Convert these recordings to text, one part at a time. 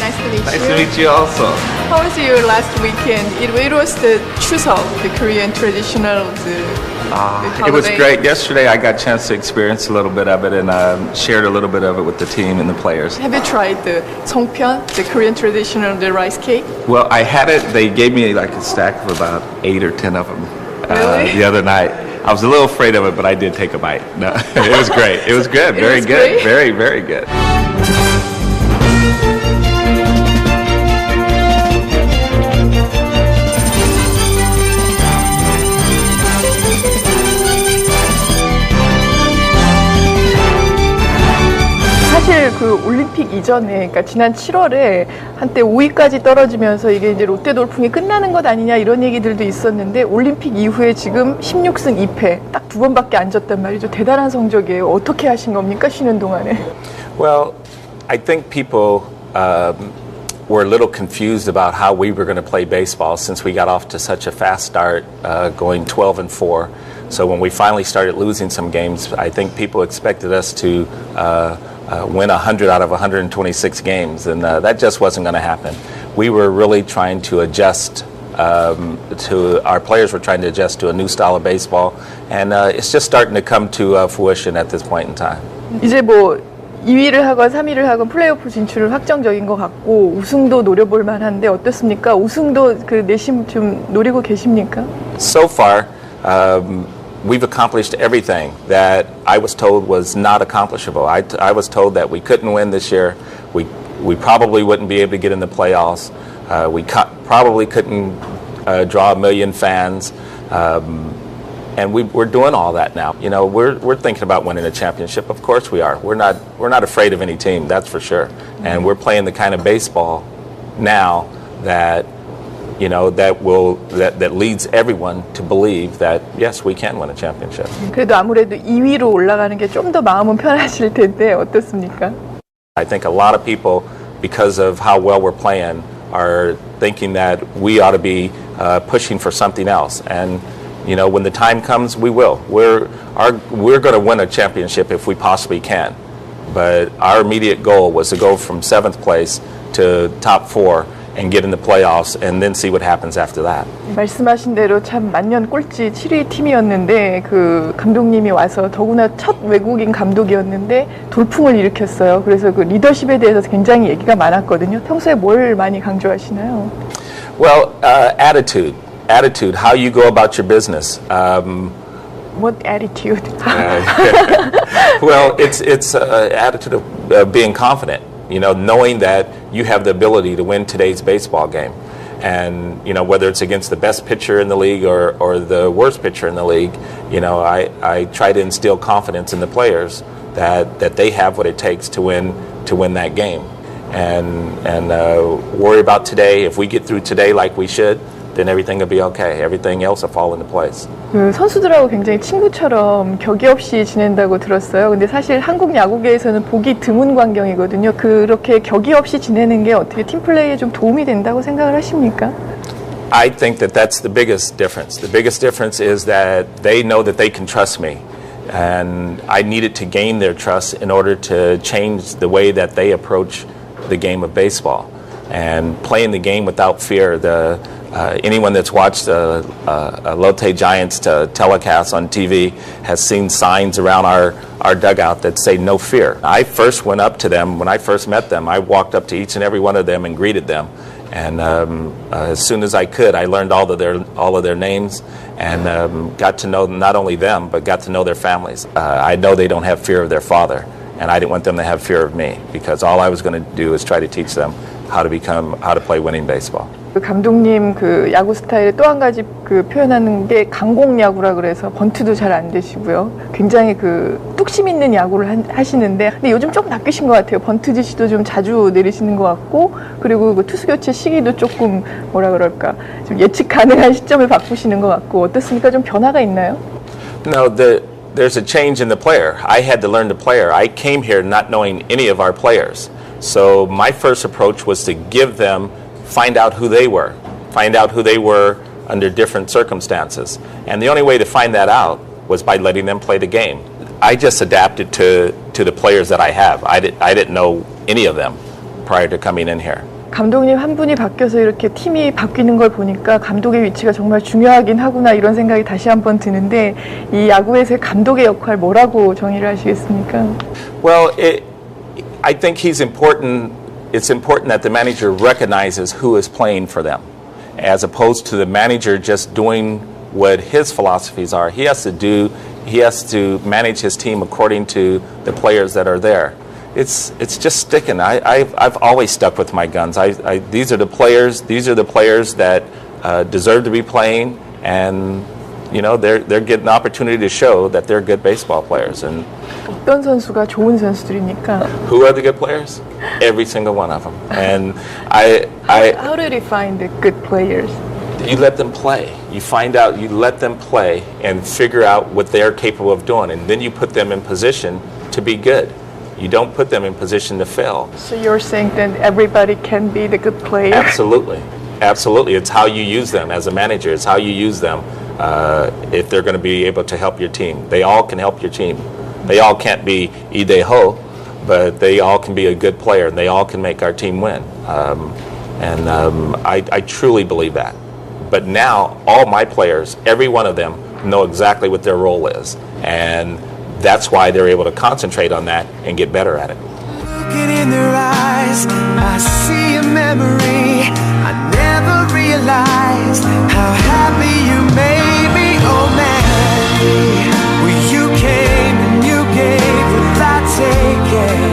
Nice to meet Nice you. to meet you also. How was your last weekend? It was the Chuseok, the Korean traditional the It was holiday. great. Yesterday I got a chance to experience a little bit of it and shared a little bit of it with the team and the players. Have you tried the Songpyeon, the Korean traditional the rice cake? Well, I had it. They gave me like a stack of about 8 or 10 of them Really? the other night. I was a little afraid of it, but I did take a bite. No, it was great. It was good. It Very was good. great? Very, very good. 사실 그 올림픽 이전에, 그러니까 지난 7월에 한때 5위까지 떨어지면서 이게 이제 롯데 돌풍이 끝나는 것 아니냐 이런 얘기들도 있었는데 올림픽 이후에 지금 16승 2패 딱 2번밖에 안 졌단 말이죠. 대단한 성적이에요. 어떻게 하신 겁니까? 쉬는 동안에? Well, I think people were a little confused about how we were going to play baseball since we got off to such a fast start, going 12-4. So when we finally started losing some games, I think people expected us to win 100 out of 126 games, and that just wasn't going to happen. We were really trying to adjust our players were trying to adjust to a new style of baseball, and it's just starting to come to fruition at this point in time. 이제 뭐 2위를 하건 3위를 하건 플레이오프 진출은 확정적인 것 같고 우승도 노려볼 만한데 어떻습니까? 우승도 그 내심 좀 노리고 계십니까? So far, we've accomplished everything that I was told was not accomplishable. I was told that we couldn't win this year. We probably wouldn't be able to get in the playoffs. We probably couldn't draw 1 million fans. And we're doing all that now. You know, we're thinking about winning a championship. Of course we are. We're not afraid of any team, that's for sure. And we're playing the kind of baseball now that that leads everyone to believe that yes, we can win a championship. 그래도 아무래도 2위로 올라가는 게 좀 더 마음은 편하실 텐데 어떻습니까? I think a lot of people, because of how well we're playing, are thinking that we ought to be pushing for something else. And you know, when the time comes, we will. We're going to win a championship if we possibly can. But our immediate goal was to go from 7th place to top 4 and get in the playoffs and then see what happens after that. 말씀하신 대로 참 만년 꼴찌 7위 팀이었는데 그 감독님이 와서 더구나 첫 외국인 감독이었는데 돌풍을 일으켰어요. 그래서 그 리더십에 대해서 굉장히 얘기가 많았거든요. 평소에 뭘 많이 강조하시나요? Well, attitude, how you go about your business. What attitude? Well, it's attitude of being confident. You know, knowing that you have the ability to win today's baseball game, and you know whether it's against the best pitcher in the league or the worst pitcher in the league. You know, I try to instill confidence in the players that they have what it takes to win that game, and worry about today. If we get through today like we should, then everything will be okay. Everything else will fall into place. 그 선수들하고 굉장히 친구처럼 격이 없이 지낸다고 들었어요. 근데 사실 한국 야구계에서는 보기 드문 광경이거든요. 그렇게 격이 없이 지내는 게 어떻게 팀 플레이에 좀 도움이 된다고 생각을 하십니까? I think that's the biggest difference. The biggest difference is that they know that they can trust me. And I needed to gain their trust in order to change the way that they approach the game of baseball. And playing the game without fear. Anyone that's watched a Lotte Giants telecast on TV has seen signs around our dugout that say no fear. I first went up to them. When I first met them, I walked up to each and every one of them and greeted them. And as soon as I could, I learned all of their names and got to know not only them, but got to know their families. I know they don't have fear of their father, and I didn't want them to have fear of me because all I was going to do is try to teach them how to play winning baseball. 그 감독님 그 야구 스타일의 또 한 가지 그 표현하는 게 강공 야구라 그래서 번트도 잘 안 되시고요. 굉장히 그 뚝심 있는 야구를 하시는데 근데 요즘 조금 바뀌신 것 같아요. 번트 지시도 좀 자주 내리시는 것 같고 그리고 그 투수 교체 시기도 조금 뭐라 그럴까 좀 예측 가능한 시점을 바꾸시는 것 같고 어떻습니까? 좀 변화가 있나요? No, there's a change in the player. I had to learn the player. I came here not knowing any of our players. So my first approach was to find out who they were under different circumstances. And the only way to find that out was by letting them play the game. I just adapted to the players that I have. I didn't know any of them prior to coming in here. 감독님 한 분이 바뀌어서 이렇게 팀이 바뀌는 걸 보니까 감독의 위치가 정말 중요하긴 하구나 이런 생각이 다시 한번 드는데 이 야구에서의 감독의 역할 뭐라고 정의를 하시겠습니까? Well, I think he's important. It's important that the manager recognizes who is playing for them, as opposed to the manager just doing what his philosophies are. He has to manage his team according to the players that are there. It's just sticking. I've always stuck with my guns. These are the players. These are the players that deserve to be playing, and you know they're getting an opportunity to show that they're good baseball players. And 어떤 선수가 좋은 선수들입니까? who are the good players? Every single one of them. And How do you find the good players? you let them play. You find out. You let them play and figure out what they're capable of doing, and then you put them in position to be good. You don't put them in position to fail. So you're saying that everybody can be the good player? Absolutely. Absolutely. It's how you use them as a manager. It's how you use them if they're going to be able to help your team. They all can help your team. They all can't be Ideho, but they all can be a good player, and they all can make our team win. I truly believe that. But now, all my players, every one of them, know exactly what their role is. And that's why they're able to concentrate on that and get better at it. Looking in their eyes, I see a memory. I never realized how happy you made me. Oh man, well, you came and you gave without taking.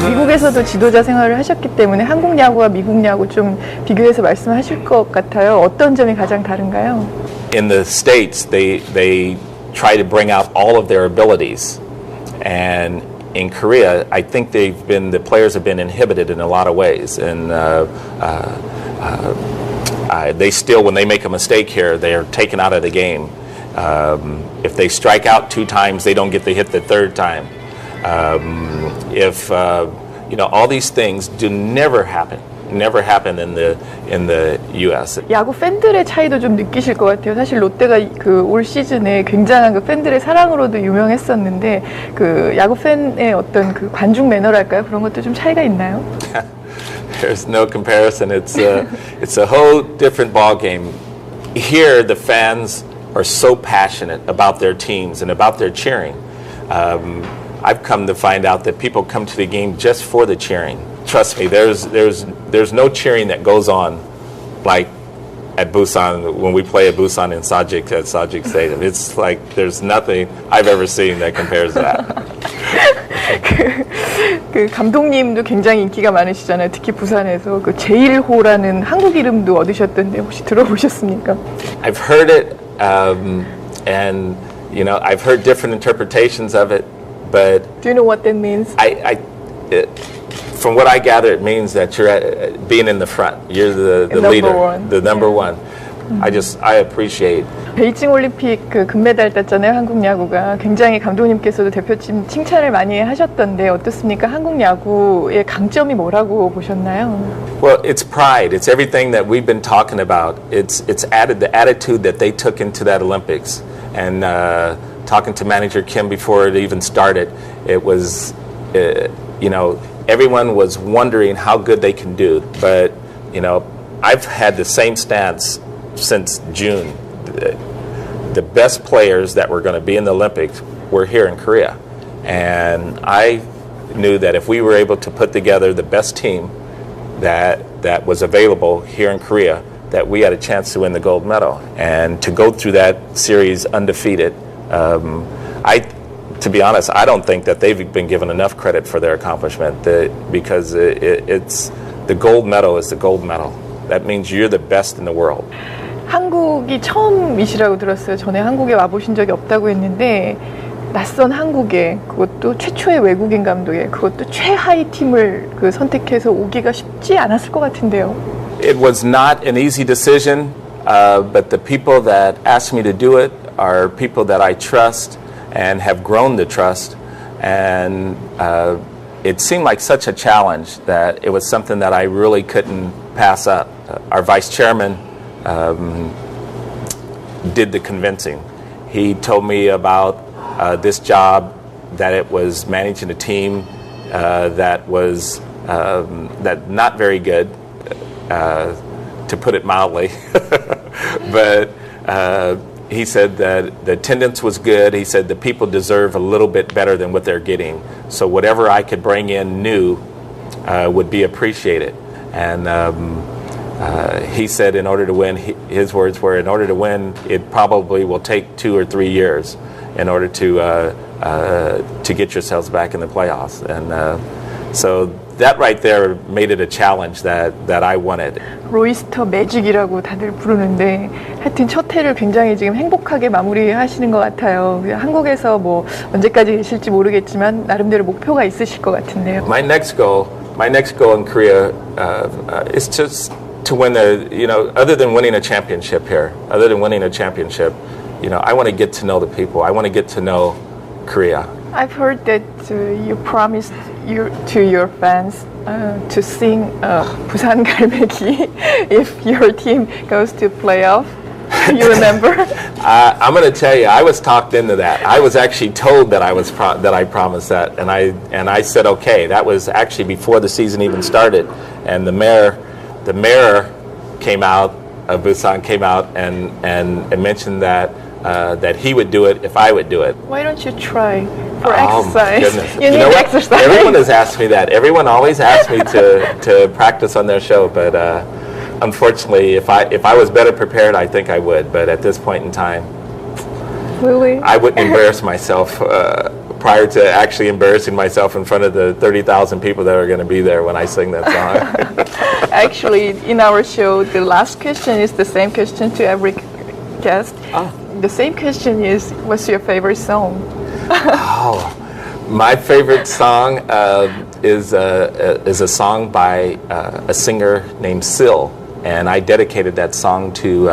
미국에서도 지도자 생활을 하셨기 때문에 한국 야구와 미국 야구 좀 비교해서 말씀하실 것 같아요. 어떤 점이 가장 다른가요? In the States, they try to bring out all of their abilities. And in Korea, I think the players have been inhibited in a lot of ways. And they still, when they make a mistake here, they are taken out of the game. If they strike out 2 times, they don't get the hit the 3rd time. All these things do never happen in the U.S. 야구 팬들의 차이도 좀 느끼실 것 같아요. 사실 롯데가 그 올 시즌에 굉장한 그 팬들의 사랑으로도 유명했었는데 그 야구 팬의 어떤 그 관중 매너랄까요? 그런 것도 좀 차이가 있나요? There's no comparison. It's a whole different ball game. Here, the fans are so passionate about their teams and about their cheering. I've come to find out that people come to the game just for the cheering. Trust me, there's no cheering that goes on like at Busan when we play at Busan at Sajik Stadium. It's like there's nothing I've ever seen that compares to that. 그 감독님도 굉장히 인기가 많으시잖아요. 특히 부산에서 그 제일호라는 한국 이름도 얻으셨던데 혹시 들어보셨습니까? I've heard it, and I've heard different interpretations of it, but Do you know what that means? from what I gather, it means that you're being in the front. You're the Number leader, one. the number one. I appreciate. 베이징 올림픽 그 금메달 땄잖아요. 한국 야구가 굉장히 감독님께서도 대표팀 칭찬을 많이 하셨던데 어떻습니까? 한국 야구의 강점이 뭐라고 보셨나요? Well, it's pride. It's everything that we've been talking about. It's added the attitude that they took into that Olympics. And talking to manager Kim before it even started, it was, everyone was wondering how good they can do. But, I've had the same stance since June. The best players that were going to be in the Olympics were here in Korea. And I knew that if we were able to put together the best team that was available here in Korea, that we had a chance to win the gold medal. And to go through that series undefeated, to be honest, I don't think that they've been given enough credit for their accomplishment because it's the gold medal is the gold medal. That means you're the best in the world. 한국이 처음이시라고 들었어요. 전에 한국에 와보신 적이 없다고 했는데 낯선 한국에 그것도 최초의 외국인 감독에 그것도 최하위 팀을 그 선택해서 오기가 쉽지 않았을 것 같은데요. It was not an easy decision, but the people that asked me to do it are people that I trust and have grown to trust. And it seemed like such a challenge that it was something that I really couldn't pass up. Our vice chairman did the convincing. He told me about this job, that it was managing a team that was that not very good, to put it mildly. But he said that the attendance was good. He said the people deserve a little bit better than what they're getting. So whatever I could bring in new would be appreciated. And he said in order to win, his words were, in order to win, it probably will take 2 or 3 years in order to get yourselves back in the playoffs. And so that right there made it a challenge that I wanted. 로이스터 매직이라고 다들 부르는데 하여튼 첫 해를 굉장히 지금 행복하게 마무리하시는 것 같아요. 한국에서 뭐 언제까지 계실지 모르겠지만 나름대로 목표가 있으실 것 같은데요. My next goal in Korea is just to win other than winning a championship here, I want to get to know the people. I want to get to know Korea. I've heard that you promised to your fans to sing 부산 갈매기 if your team goes to playoff. You remember? I'm going to tell you, I was talked into that. I was actually told that I promised that, and I said okay. That was actually before the season even started, and the mayor came out of Busan and mentioned that he would do it if I would do it. Why don't you try for Oh my exercise? goodness! You need know what? exercise. Everyone has asked me that. Everyone always asks me to practice on their show, but unfortunately, if I was better prepared, I think I would. But at this point in time, Really? I wouldn't embarrass myself prior to actually embarrassing myself in front of the 30,000 people that are going to be there when I sing that song. Actually, in our show, the last question is the same question to every guest. The same question is, what's your favorite song? My favorite song is a song by a singer named Sil, and I dedicated that song to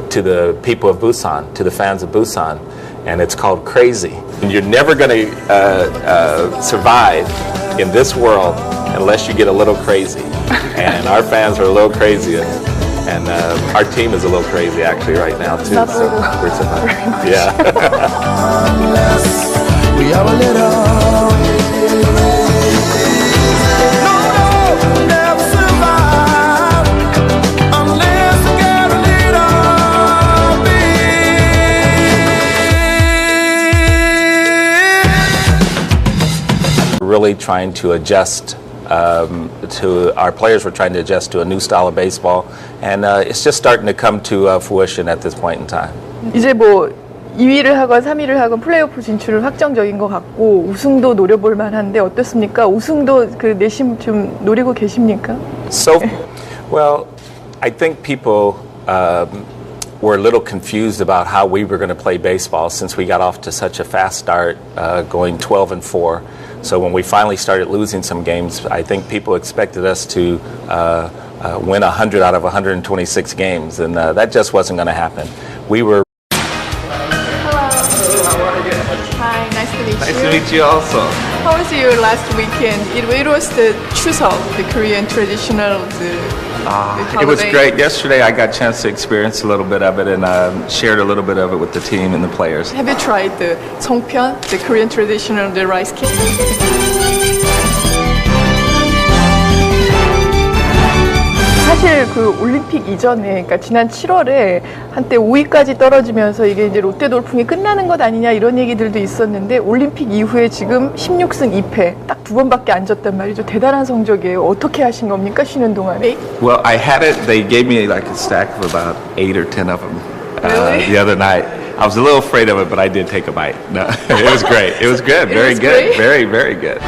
the people of Busan, to the fans of Busan, and it's called Crazy. You're never going to survive in this world unless you get a little crazy, and our fans are a little crazy, and our team is a little crazy actually right now too. Not So little. we're surviving. Yeah. We are a little. No, never survive unless we get a little bit. Really trying to adjust to our players were trying to adjust to a new style of baseball, and it's just starting to come to fruition at this point in time. 이제 뭐 2위를 하건 3위를 하건 플레이오프 진출은 확정적인 것 같고 우승도 노려볼 만한데 어떻습니까? 우승도 그 내심 좀 노리고 계십니까? So, well, I think people were a little confused about how we were going to play baseball since we got off to such a fast start, going 12-4. So when we finally started losing some games, I think people expected us to win 100 out of 126 games, and that just wasn't going to happen. We were. Hi, nice to meet you. Nice to meet you also. How was your last weekend? It was the Chuseok, the Korean traditional It was great. Yesterday I got a chance to experience a little bit of it and shared a little bit of it with the team and the players. Have you tried the Songpyeon, the Korean traditional, the rice cake? 사실 그 올림픽 이전에, 그러니까 지난 7월에 한때 5위까지 떨어지면서 이게 이제 롯데 돌풍이 끝나는 것 아니냐 이런 얘기들도 있었는데 올림픽 이후에 지금 16승 2패 딱 2번밖에 안 졌단 말이죠. 대단한 성적이에요. 어떻게 하신 겁니까? 쉬는 동안에? Well, I had it. They gave me like a stack of about 8 or 10 of them Really? the other night. I was a little afraid of it, but I did take a bite. No, it was great. It was good. It Very was good. great? Very, very good.